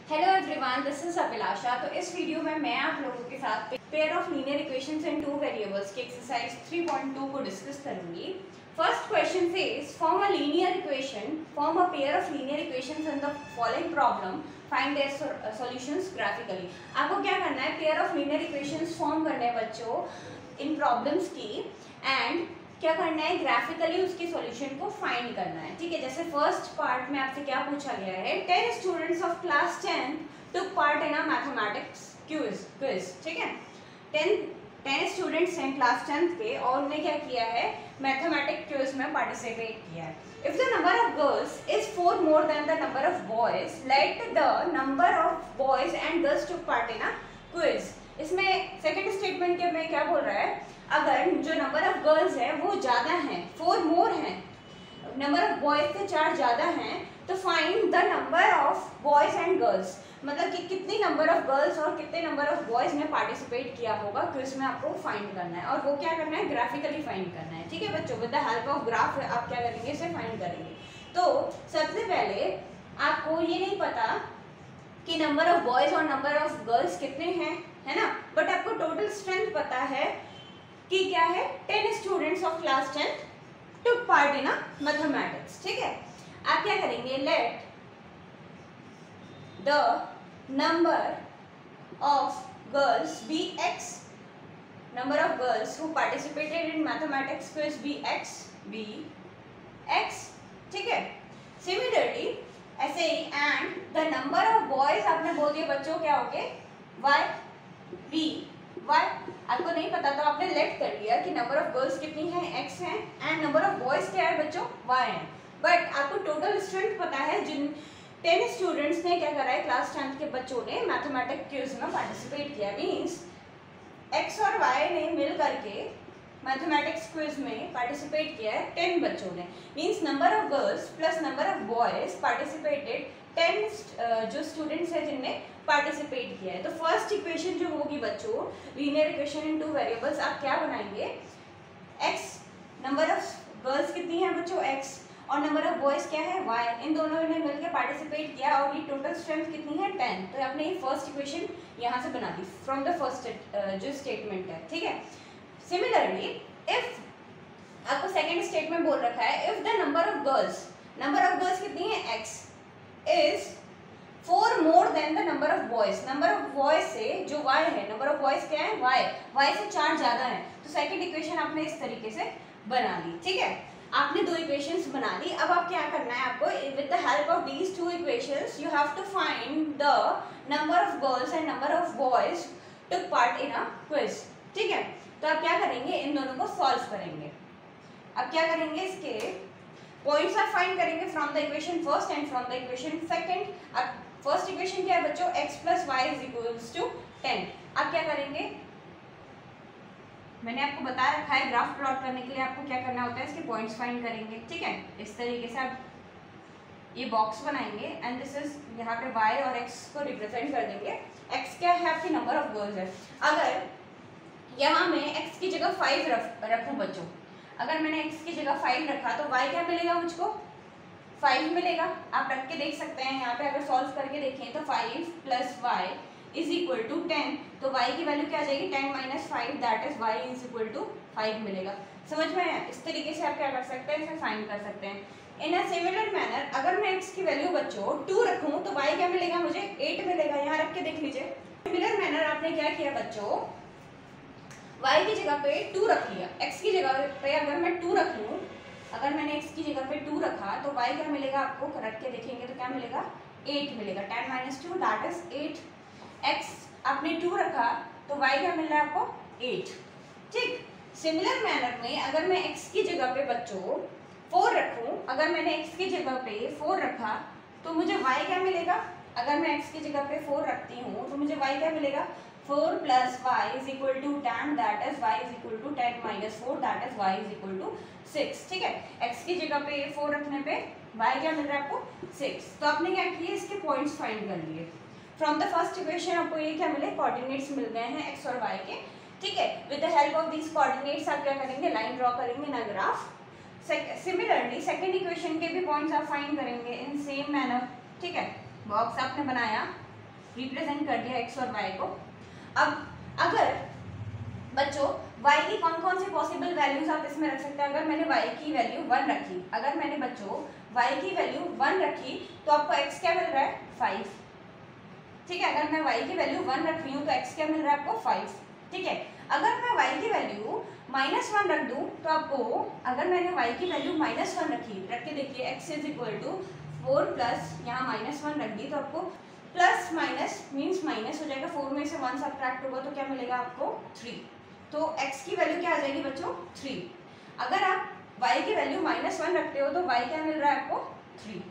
Hello everyone, this is Abhilasha. तो इस video में मैं आप लोगों के साथ pair of linear equations in two variables की एक्सरसाइज 3.2 को डिस्कस करूंगी। First question says form a linear equation, form a pair of linear equations in the following problem, find their solutions graphically. आपको क्या करना है, pair of linear equations form करने हैं बच्चों इन प्रॉब्लम्स की, एंड क्या करना है, ग्राफिकली उसके सॉल्यूशन को फाइंड करना है। ठीक है, जैसे फर्स्ट पार्ट में आपसे क्या पूछा गया है, 10 students of class 10 took part in a mathematics quiz। ठीक है, 10 स्टूडेंट्स हैं क्लास 10th के और उन्होंने क्या किया है, मैथमेटिक्स क्विज में पार्टिसिपेट किया है। If the number of girls is 4 more than the number of boys, late the number of boys and girls took part in a quiz. इसमें सेकंड स्टेटमेंट के में क्या बोल रहा है, अगर जो नंबर ऑफ गर्ल्स है वो ज्यादा है, 4 मोर है, नंबर ऑफ बॉयज से 4 ज्यादा हैं, तो find the number of boys and girls, मतलब कि कितनी नंबर ऑफ गर्ल्स और कितने नंबर ऑफ बॉयज ने पार्टिसिपेट किया होगा क्विज में, आपको फाइंड करना है। और वो क्या करना है, ग्राफिकली फाइंड करना है। ठीक है बच्चों, with the help of graph आप क्या करेंगे, इसे फाइंड करेंगे। तो सबसे पहले आपको ये नहीं पता कि नंबर ऑफ बॉयज और नंबर ऑफ गर्ल्स कितने हैं, है ना, बट आपको टोटल स्ट्रेंथ पता है कि क्या है, 10 students of class 10 took part in a mathematics। ठीक है, आप क्या करेंगे, let the number of girls be x, number of girls who participated in mathematics quiz be x। ठीक है, सिमिलरली ऐसे ही, and the number of boys आपने बोल दिया बच्चों क्या हो गए, y। आपको नहीं पता तो आपने लेट कर लिया कि नंबर ऑफ गर्ल्स कितनी है, x है, एंड नंबर ऑफ बॉयज क्या है बच्चों, y है। बट आपको टोटल स्ट्रेंथ पता है, जिन 10 स्टूडेंट्स ने क्या करा है, क्लास 10 के बच्चों ने मैथमेटिक्स क्विज में पार्टिसिपेट किया, मीन्स x और y ने मिल करके मैथमेटिक्स क्विज में पार्टिसिपेट किया है 10 बच्चों ने, means number of girls plus number of boys participated 10 जो स्टूडेंट्स हैं जिनने पार्टिसिपेट किया है। तो फर्स्ट इक्वेशन जो होगी बच्चों, linear equation in two variables, आप क्या बनाएंगे, x, नंबर ऑफ गर्ल्स कितनी है बच्चों x, और नंबर ऑफ बॉयज क्या है y, इन दोनों ने मिलकर पार्टिसिपेट किया और ये टोटल स्ट्रेंथ कितनी है 10। तो आपने ये फर्स्ट इक्वेशन यहाँ से बना दी फ्रॉम द फर्स्ट जो स्टेटमेंट है। ठीक है, सिमिलरली इफ आपको सेकेंड स्टेटमेंट बोल रखा है, if the number of girls कितनी है x is 4 more than the number of boys, number of boys से जो y है, नंबर ऑफ बॉयज क्या है y से 4 ज्यादा है, तो सेकंड इक्वेशन आपने इस तरीके से बना ली। ठीक है, आपने 2 इक्वेशंस बना ली। अब आप क्या करना है, आपको with the help of these 2 equations you have to find the number of girls and number of boys took part in a quiz. ठीक है, तो आप क्या करेंगे, इन दोनों को सॉल्व करेंगे। अब क्या करेंगे, इसके पॉइंट्स आप फाइंड करेंगे from the equation first and from the equation second. अब फर्स्ट इक्वेशन क्या है बच्चों, x plus Y is equals to 10। आप क्या करेंगे, मैंने आपको बता रखा है ग्राफ प्लॉट करने के लिए आपको क्या करना होता है, इसके पॉइंट्स फाइंड करेंगे। ठीक है, इस तरीके से आप ये बॉक्स बनाएंगे एंड दिस इज, यहाँ पे y और x को रिप्रेजेंट कर देंगे। x क्या है, आपकी नंबर ऑफ गर्ल्स है। अगर यहाँ मैं x की जगह 5 रखूँ बच्चों, अगर मैंने x की जगह 5 रखा तो y क्या मिलेगा मुझको, 5 मिलेगा। आप रख के देख सकते हैं, यहाँ पे अगर सॉल्व करके देखें तो 5 plus Y is equal to 10, तो y की वैल्यू क्या आ जाएगी, 10 minus 5, that is y is equal to 5 मिलेगा। समझ में आया, इस तरीके से आप क्या कर सकते हैं, इसे फाइंड कर सकते हैं। इन अ सिमिलर मैनर अगर मैं x की वैल्यू बच्चों 2 रखूं तो y क्या मिलेगा मुझे, 8 मिलेगा। यहाँ रख के देख लीजिए। सिमिलर मैनर आपने क्या किया बच्चों, y की जगह पे 2 रख लिया, x की जगह पे अगर मैं 2 रख लूँ, अगर मैंने x की जगह पे 2 रखा तो y क्या मिलेगा, आपको रख के देखेंगे तो क्या मिलेगा, 8 मिलेगा। 10 माइनस 2 दैट इज 8। x आपने 2 रखा तो y क्या मिल रहा है आपको, 8। ठीक, सिमिलर मैनर में अगर मैं x की जगह पे बच्चों 4 रखूं, अगर मैंने x की जगह पे 4 रखा तो मुझे y क्या मिलेगा, अगर मैं x की जगह पे 4 रखती हूँ तो मुझे y क्या मिलेगा, 4 plus Y is equal to 10, that is y is equal to 10 minus 4, that is y is equal to 6। ठीक है, x की जगह पे 4 रखने पे y क्या मिल रहा है आपको, 6। तो आपने क्या किया, इसके पॉइंट्स फाइंड कर लिए फ्रॉम द फर्स्ट इक्वेशन। आपको ये क्या मिले, कोऑर्डिनेट्स मिल गए हैं x और y के। ठीक है, with the help of these coordinates आप क्या करेंगे, लाइन ड्रॉ करेंगे ना ग्राफ। सिमिलरली सेकंड इक्वेशन के भी पॉइंट्स आप फाइंड करेंगे इन सेम मैनर। ठीक है, बॉक्स आपने बनाया, रिप्रेजेंट कर दिया एक्स और वाई को। अब अगर बच्चों y की कौन कौन सी पॉसिबल वैल्यूज आप इसमें रख सकते हैं। अगर मैंने y की वैल्यू 1 रखी, अगर मैंने बच्चों y की वैल्यू 1 रखी तो आपको x क्या मिल रहा है 5, ठीक है। अगर मैं y की वैल्यू 1 रख रही हूँ तो x क्या मिल रहा है आपको 5, ठीक है। अगर मैं y की वैल्यू -1 रख दूँ तो आपको, अगर मैंने y की वैल्यू -1 रखी, रख के देखिए x is equal to 4 plus यहाँ -1 रख दी तो आपको प्लस माइनस मीन्स माइनस हो जाएगा, 4 में से 1 सब्ट्रैक्ट होगा तो क्या मिलेगा आपको 3, तो x की वैल्यू क्या आ जाएगी बच्चों 3। अगर आप y की वैल्यू -1 रखते हो तो y क्या मिल रहा है आपको 3।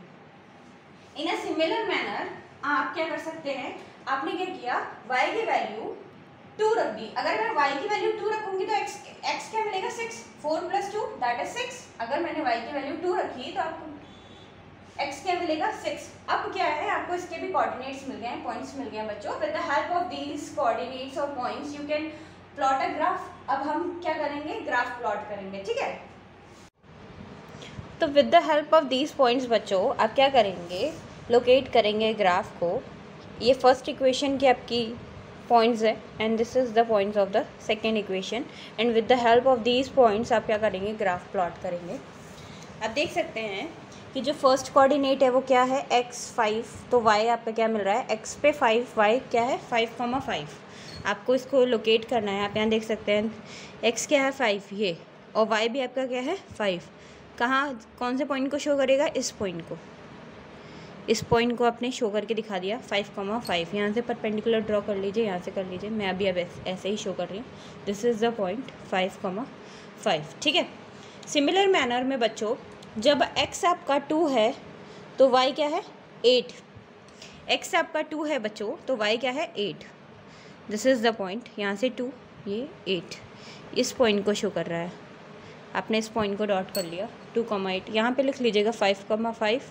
इन अ सिमिलर मैनर आप क्या कर सकते हैं, आपने क्या किया y की वैल्यू 2 रख दी। अगर मैं y की वैल्यू 2 रखूंगी तो x क्या मिलेगा 6, 4 + 2 दैट इज 6। अगर मैंने y की वैल्यू 2 रखी तो आपको x क्या मिलेगा 6। अब क्या है, आपको इसके भी कोऑर्डिनेट्स मिल गए हैं, पॉइंट्स मिल गए हैं बच्चों। With the help of these coordinates और points you can plot a graph. अब हम क्या करेंगे, ग्राफ प्लॉट करेंगे, ठीक है। तो with the help of these points बच्चों आप क्या करेंगे, लोकेट करेंगे ग्राफ को। ये फर्स्ट इक्वेशन की आपकी पॉइंट्स है and this is the points of the second equation, and with the help of these points आप क्या करेंगे, ग्राफ प्लॉट करेंगे। आप देख सकते हैं कि जो फर्स्ट कोऑर्डिनेट है वो क्या है x 5, तो y आपका क्या मिल रहा है x पे 5, y क्या है 5,5। आपको इसको लोकेट करना है। आप यहाँ देख सकते हैं x क्या है 5 ये, और y भी आपका क्या है 5। कहाँ कौन से पॉइंट को शो करेगा, इस पॉइंट को, इस पॉइंट को आपने शो करके दिखा दिया 5,5। यहाँ से परपेंडिकुलर ड्रॉ कर लीजिए, यहाँ से कर लीजिए, मैं अभी अब ऐसे ही शो कर रही हूँ। दिस इज़ द पॉइंट 5,5, ठीक है। सिमिलर मैनर में बच्चों जब x आपका 2 है तो y क्या है 8, x आपका 2 है बच्चों तो y क्या है 8। दिस इज़ द पॉइंट, यहाँ से 2 ये 8, इस पॉइंट को शो कर रहा है। आपने इस पॉइंट को डॉट कर लिया 2,8, यहाँ पे लिख लीजिएगा 5,5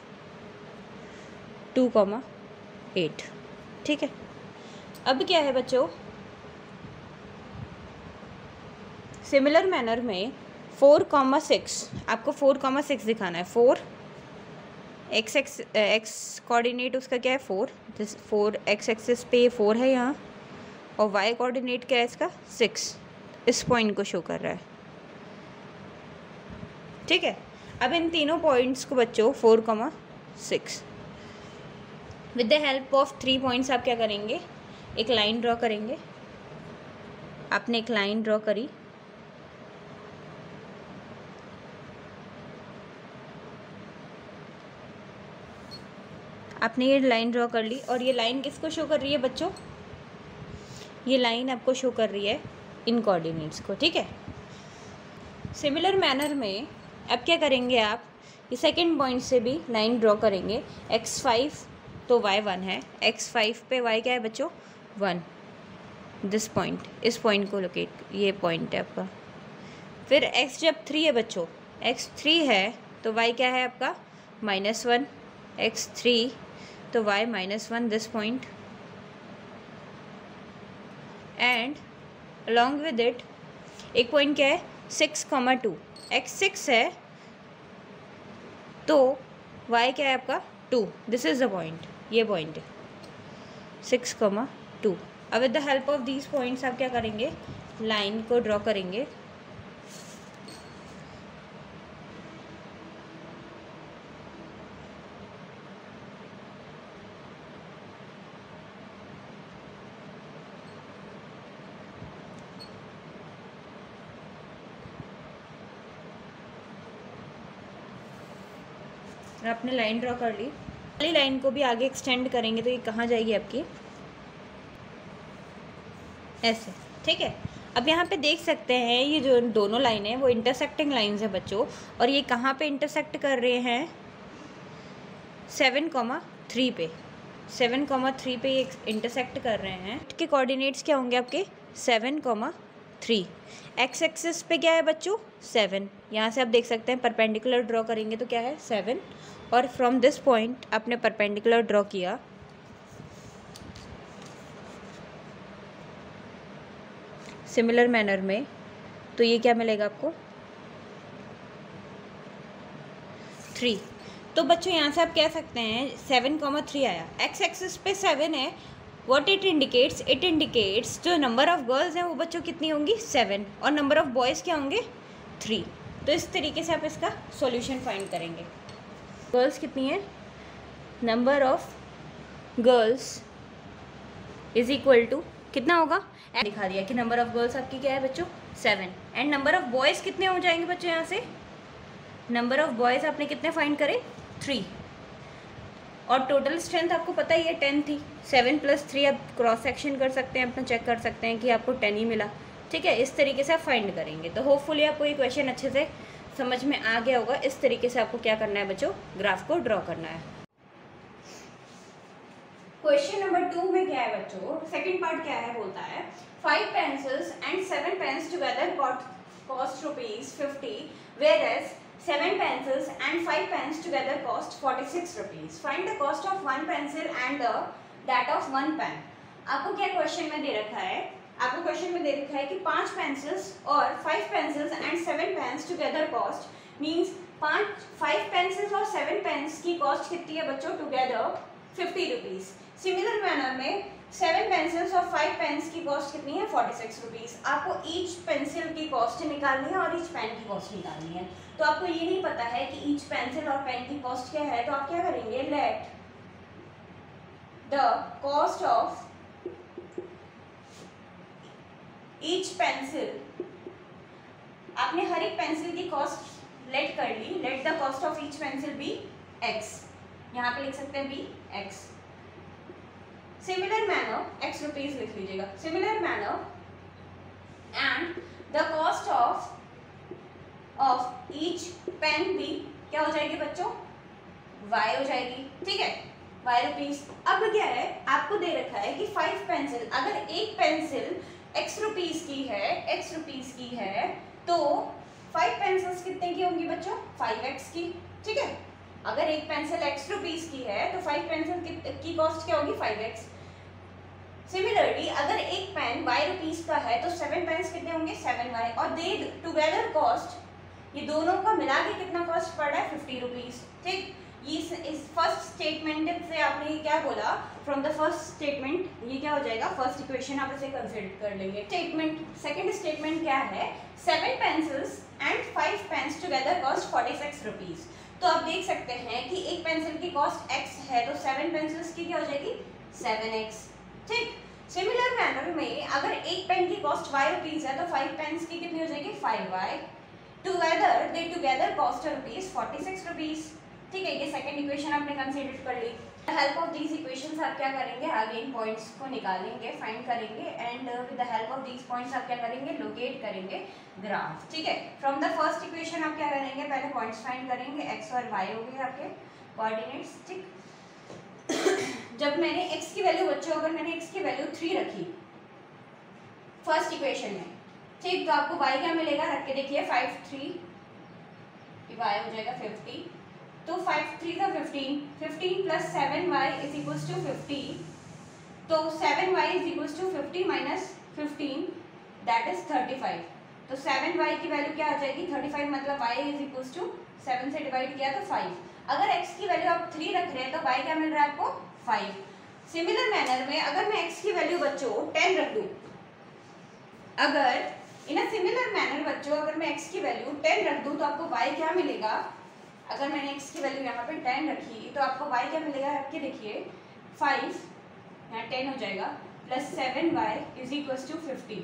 2,8, ठीक है। अब क्या है बच्चों, सिमिलर मैनर में 4,6 आपको 4,6 दिखाना है। 4 x कोऑर्डिनेट उसका क्या है 4, दिस 4 x एक्सिस पे 4 है यहाँ, और y कोऑर्डिनेट क्या है इसका 6, इस पॉइंट को शो कर रहा है, ठीक है। अब इन तीनों पॉइंट्स को बच्चों 4,6 with the help of 3 points आप क्या करेंगे, एक लाइन ड्रॉ करेंगे। आपने एक लाइन ड्रॉ करी, आपने ये लाइन ड्रॉ कर ली, और ये लाइन किसको शो कर रही है बच्चों, ये लाइन आपको शो कर रही है इन कोऑर्डिनेट्स को, ठीक है। सिमिलर मैनर में अब क्या करेंगे, आप ये सेकंड पॉइंट से भी लाइन ड्रॉ करेंगे। x5 तो y 1 है, x5 पे y क्या है बच्चों 1, दिस पॉइंट, इस पॉइंट को लोकेट, ये पॉइंट है आपका। फिर x जब 3 है बच्चों, x 3 है तो y क्या है आपका -1, x3 तो y -1, this point, and along with it एक पॉइंट क्या है 6,2, x 6 है तो y क्या है आपका 2, दिस इज़ द पॉइंट, ये पॉइंट है 6,2। अब with the help of these points आप क्या करेंगे, लाइन को ड्रॉ करेंगे। आपने लाइन ड्रॉ कर ली, वाली लाइन को भी आगे एक्सटेंड करेंगे तो ये कहाँ जाएगी आपकी, ऐसे, ठीक है। अब यहाँ पे देख सकते हैं ये जो दोनों लाइनें हैं वो इंटरसेक्टिंग लाइंस है बच्चों, और ये कहाँ पे इंटरसेक्ट कर रहे हैं 7,3 पे, 7,3 पे ये इंटरसेक्ट कर रहे हैं। इसके कोऑर्डिनेट्स क्या होंगे आपके 7,3। एक्स एक्सिस पे क्या है बच्चों 7, यहाँ से आप देख सकते हैं परपेंडिकुलर ड्रॉ करेंगे तो क्या है 7, और फ्रॉम दिस पॉइंट आपने परपेंडिकुलर ड्रॉ किया, सिमिलर मैनर में, तो ये क्या मिलेगा आपको 3। तो बच्चों यहाँ से आप कह सकते हैं 7,3 आया, एक्स एक्सिस पे 7 है व्हाट इट इंडिकेट्स जो नंबर ऑफ गर्ल्स हैं वो बच्चों कितनी होंगी 7 और नंबर ऑफ बॉयज़ क्या होंगे 3। तो इस तरीके से आप इसका सॉल्यूशन फाइंड करेंगे। गर्ल्स कितनी है, number of girls is equal to कितना होगा, दिखा दिया कि नंबर ऑफ गर्ल्स आपकी क्या है बच्चों 7 एंड नंबर ऑफ बॉयज़ कितने हो जाएंगे बच्चों, यहाँ से नंबर ऑफ बॉयज़ आपने कितने फाइंड करे 3 और टोटल स्ट्रेंथ आपको पता ही है 10 थी। 7 + 3 आप क्रॉस सेक्शन कर सकते हैं, अपना चेक कर सकते हैं कि आपको 10 ही मिला। ठीक है, इस तरीके से आप फाइंड करेंगे। तो होपफुली आपको ये क्वेश्चन अच्छे से समझ में आ गया होगा। इस तरीके से आपको क्या करना है बच्चों, ग्राफ को ड्रॉ करना है। क्वेश्चन नंबर 2 में क्या है बच्चों, सेकंड पार्ट क्या है, बोलता है 5 pencils and 7 pens together cost ₹50 whereas 7 pencils and 5 pens together cost 46 rupees. Find the cost of 1 pencil and that of 1 pen. आपको क्या क्वेश्चन में दे रखा है, आपको क्वेश्चन में दे रखा है कि 5 पेंसिल्स और 5 pencils and 7 pens together cost means 5 pencils और 7 पेन्स की कॉस्ट कितनी है बच्चों टुगेदर 50 रुपीज़। सिमिलर मैनर में 7 पेंसिल्स और 5 पेन्स की कॉस्ट कितनी है 46 रुपीज़। आपको ईच पेंसिल की कॉस्ट निकालनी है और ईच पेन की कॉस्ट निकालनी है। तो आपको ये नहीं पता है कि ईच पेंसिल और पेन की कॉस्ट क्या है, तो आप क्या करेंगे, let the cost of each pencil, आपने हर एक पेंसिल की कॉस्ट लेट कर ली, let the cost of each pencil be x, यहाँ पे लिख सकते हैं be x। Similar manner x rupees लिख लीजिएगा, similar manner and the cost of each pen भी क्या हो जाएगी बच्चों y हो जाएगी। ठीक है, y रुपीज। अब क्या है, आपको दे रखा है कि 5 पेंसिल, अगर एक पेंसिल x रुपीज की है तो 5 पेंसिल्स कितने की होंगी बच्चों 5x की। ठीक है, अगर एक पेंसिल x रुपीज की है तो 5 पेंसिल की कॉस्ट क्या होगी 5x। सिमिलरली अगर एक पेन y रुपीज का है तो 7 पेन्स कितने होंगे 7y और दे टुगेदर कॉस्ट, ये दोनों का मिला के कितना कॉस्ट पड़ रहा है 50 रुपीज। ठीक, इस फर्स्ट स्टेटमेंट से आपने क्या बोला, फ्रॉम द फर्स्ट स्टेटमेंट ये क्या हो जाएगा, फर्स्ट इक्वेशन आप इसे कंसीडर कर लेंगे। स्टेटमेंट, सेकंड स्टेटमेंट क्या है, 7 pencils and 5 pens together cost 46 rupees. तो आप देख सकते हैं कि एक पेंसिल की कॉस्ट x है तो 7 पेंसिल्स की क्या हो जाएगी 7x। ठीक, सिमिलर मैनर में अगर एक पेन की कॉस्ट y रुपीज है तो 5 पेन्स की कितनी हो जाएगी 5y। Together cost rupees 46 rupees. ठीक है, ये सेकंड इक्वेशन आपने कंसीडर कर ली। हेल्प ऑफ दीज इक्वेशंस आप क्या करेंगे, आगे इन पॉइंट्स को निकालेंगे, फाइंड करेंगे and with the help of these points आप क्या करेंगे, लोकेट करेंगे ग्राफ। ठीक है, फ्रॉम द फर्स्ट इक्वेशन आप क्या करेंगे, पहले पॉइंट्स फाइंड करेंगे, x और y हो गए आपके कोऑर्डिनेट्स। ठीक, जब मैंने x की वैल्यू बच्चों, अगर मैंने x की वैल्यू 3 रखी फर्स्ट इक्वेशन में, ठीक, तो आपको y क्या मिलेगा, रख के देखिए 5 3 y हो जाएगा 50, तो 5 3 का 15, 15 plus 7y is equals to 50, तो 7y is equals to 50 minus 15 that is 35। तो 7y की वैल्यू क्या आ जाएगी 35, मतलब y इज इक्वल्स टू 7 से डिवाइड किया तो 5। अगर x की वैल्यू आप 3 रख रहे हैं तो y क्या मिल रहा है आपको 5। सिमिलर मैनर में अगर मैं x की वैल्यू बच्चों 10 रख दूं, अगर इन अ सिमिलर मैनर बच्चों अगर मैं x की वैल्यू 10 रख दूं तो आपको y क्या मिलेगा, अगर मैंने x की वैल्यू यहाँ पे 10 रखी तो आपको y क्या मिलेगा, रख के देखिए 5 यहाँ 10 हो जाएगा plus 7y is equals to 50,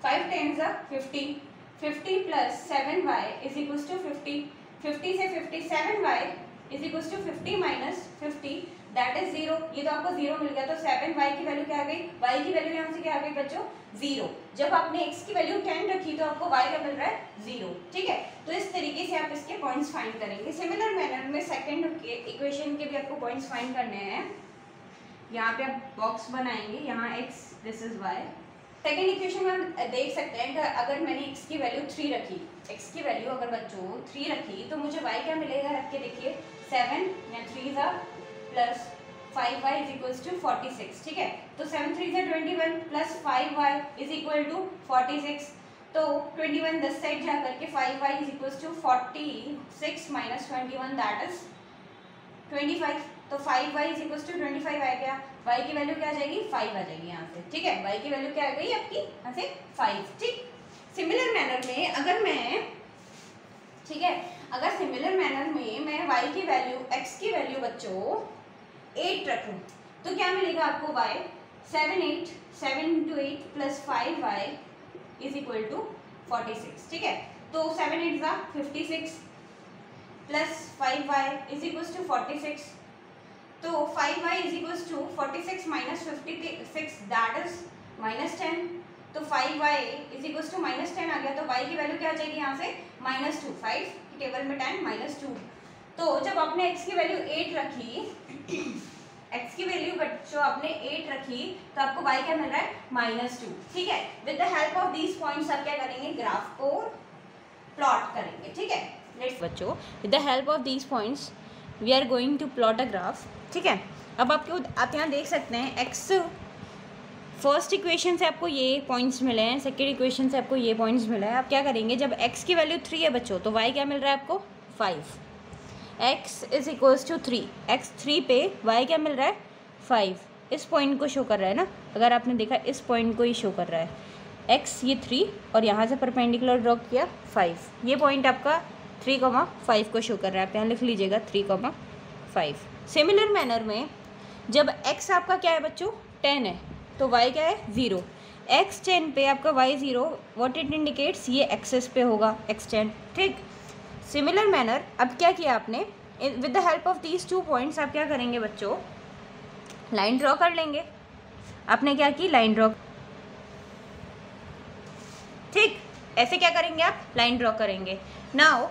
5 10s are 50, 50 plus 7y is equals to 50, 50 से 57y is equals to 50 minus 50 that is 0। ये तो आपको 0 मिल गया, तो 7y की वैल्यू क्या आ गई, y की वैल्यू यहाँ से क्या आ गई बच्चों 0। जब आपने x की वैल्यू 10 रखी तो आपको y क्या मिल रहा है 0। ठीक है, तो इस तरीके से आप इसके पॉइंट्स फाइंड करेंगे। सिमिलर मैनर में सेकंड इक्वेशन के भी आपको पॉइंट्स फाइंड करने हैं। यहाँ पे आप बॉक्स बनाएंगे, यहाँ x this is y। Second equation में हम देख सकते हैं कि अगर मैंने x की वैल्यू 3 रखी, x की वैल्यू अगर बच्चों 3 रखी तो मुझे y क्या मिलेगा, रख के देखिए 7 या 3 था plus 5y is equals to 46। ठीक है, तो 7 3 से 21 plus 5y is equal to 46, तो 21 10 साइड जा करके 5y is equals to 46 minus 21 that is 25। तो 5y इज इक्वल टू 25 आ गया। y की वैल्यू क्या आ जाएगी 5 आ जाएगी यहाँ से, ठीक है। y की वैल्यू क्या आ गई आपकी यहाँ से 5, ठीक। सिमिलर मैनर में अगर मैं, ठीक है, अगर सिमिलर मैनर में मैं y की वैल्यू x की वैल्यू बच्चों 8 रखूं तो क्या मिलेगा आपको y 7 into 8 plus 5y is equal to 46, ठीक है। तो 7 8 जा 56 plus 5y is equal to 46, तो 5y is equal to 46 minus 56 that is -10, तो 5y इज इक्वल टू -10 आ गया। तो y की वैल्यू क्या आ जाएगी यहाँ से -2, 5 टेबल में 10 -2। तो जब आपने x की वैल्यू 8 रखी, x की वैल्यू बच्चों आपने 8 रखी, तो आपको y क्या मिल रहा है -2, ठीक है। With the help of these points आप क्या करेंगे, ग्राफ को प्लॉट करेंगे, ठीक है। लेट्स बच्चों with the help of these points we are going to plot a graph, ठीक है। अब आप यहाँ देख सकते हैं x फर्स्ट इक्वेशन से आपको ये पॉइंट्स मिले हैं, सेकेंड इक्वेशन से आपको ये पॉइंट्स मिले हैं। आप क्या करेंगे, जब x की वैल्यू 3 है बच्चों तो y क्या मिल रहा है आपको 5, x is equals to 3, x 3 पे y क्या मिल रहा है 5, इस पॉइंट को शो कर रहा है ना, अगर आपने देखा इस पॉइंट को ही शो कर रहा है। x ये 3 और यहाँ से परपेंडिकुलर ड्रॉ किया 5, ये पॉइंट आपका 3,5 को शो कर रहा है। आप यहाँ लिख लीजिएगा 3,5। सिमिलर मैनर में जब x आपका क्या है बच्चों 10 है तो y क्या है 0, x 10 पे आपका y 0, व्हाट इट इंडिकेट्स, ये एक्सेस पे होगा x 10, ठीक। सिमिलर मैनर अब क्या किया आपने, with the help of these 2 points आप क्या करेंगे बच्चों, लाइन ड्रॉ कर लेंगे। आपने क्या की, लाइन ड्रॉ, ठीक। ऐसे क्या करेंगे आप, लाइन ड्रॉ करेंगे। Now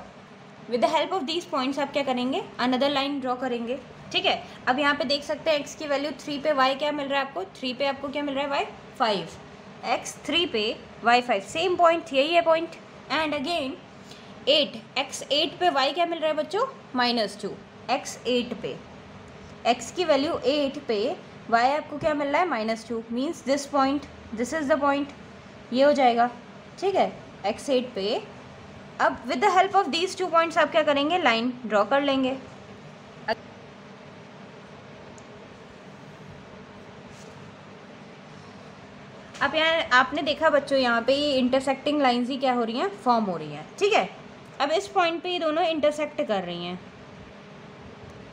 with the help of these points आप क्या करेंगे, अनदर लाइन ड्रॉ करेंगे, ठीक है। अब यहाँ पे देख सकते हैं x की वैल्यू 3 पे y क्या मिल रहा है आपको, 3 पे आपको क्या मिल रहा है y 5, x 3 पे y 5, सेम पॉइंट, यही है पॉइंट। एंड अगेन 8, x 8 पे y क्या मिल रहा है बच्चों -2, x 8 पे, x की वैल्यू 8 पे y आपको क्या मिल रहा है -2, means this point, this is the point, ये हो जाएगा, ठीक है, x 8 पे। अब with the help of these 2 points आप क्या करेंगे, लाइन ड्रॉ कर लेंगे। अब यहाँ आपने देखा बच्चों, यहाँ पे ये इंटरसेक्टिंग लाइंस ही क्या हो रही हैं, फॉर्म हो रही हैं, ठीक है। अब इस पॉइंट पे ये दोनों इंटरसेक्ट कर रही हैं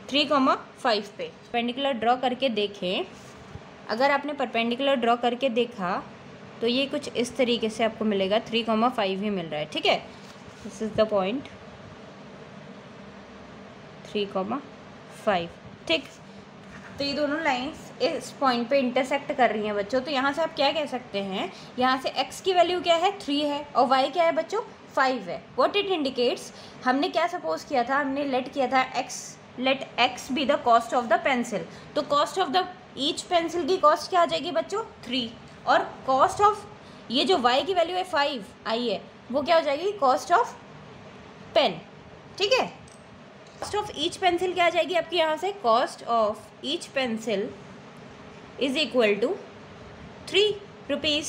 3,5 पे। परपेंडिकुलर ड्रॉ करके देखें, अगर आपने परपेंडिकुलर ड्रॉ करके देखा तो ये कुछ इस तरीके से आपको मिलेगा, 3,5 ही मिल रहा है, ठीक है। दिस इज द पॉइंट 3,5, ठीक। तो ये दोनों लाइंस इस पॉइंट पे इंटरसेक्ट कर रही हैं बच्चों। तो यहाँ से आप क्या कह सकते हैं, यहाँ से x की वैल्यू क्या है 3 है और y क्या है बच्चों 5 है। व्हाट इट इंडिकेट्स, हमने क्या सपोज किया था, हमने लेट किया था let x be the cost of the pencil. तो cost of the each pencil की कॉस्ट क्या आ जाएगी बच्चों 3, और कॉस्ट ऑफ ये जो y की वैल्यू है 5 आई है, वो क्या हो जाएगी कॉस्ट ऑफ पेन, ठीक है। कॉस्ट ऑफ ईच पेंसिल क्या आ जाएगी आपकी, यहाँ से cost of each pencil is equal to 3 rupees.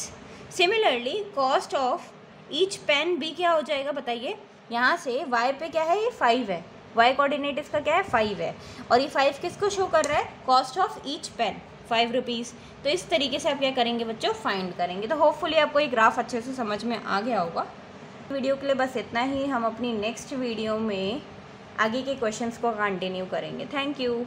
Similarly cost of each pen भी क्या हो जाएगा बताइए, यहाँ से y पे क्या है, ये 5 है, y कोऑर्डिनेट इसका क्या है 5 है, और ये 5 किसको शो कर रहा है, cost of each pen 5 rupees. तो इस तरीके से आप क्या करेंगे बच्चों, फाइंड करेंगे। तो होपफुली आपको ये ग्राफ अच्छे से समझ में आ गया होगा। वीडियो के लिए बस इतना ही, हम अपनी नेक्स्ट वीडियो में आगे के क्वेश्चंस को कंटिन्यू करेंगे। Thank you.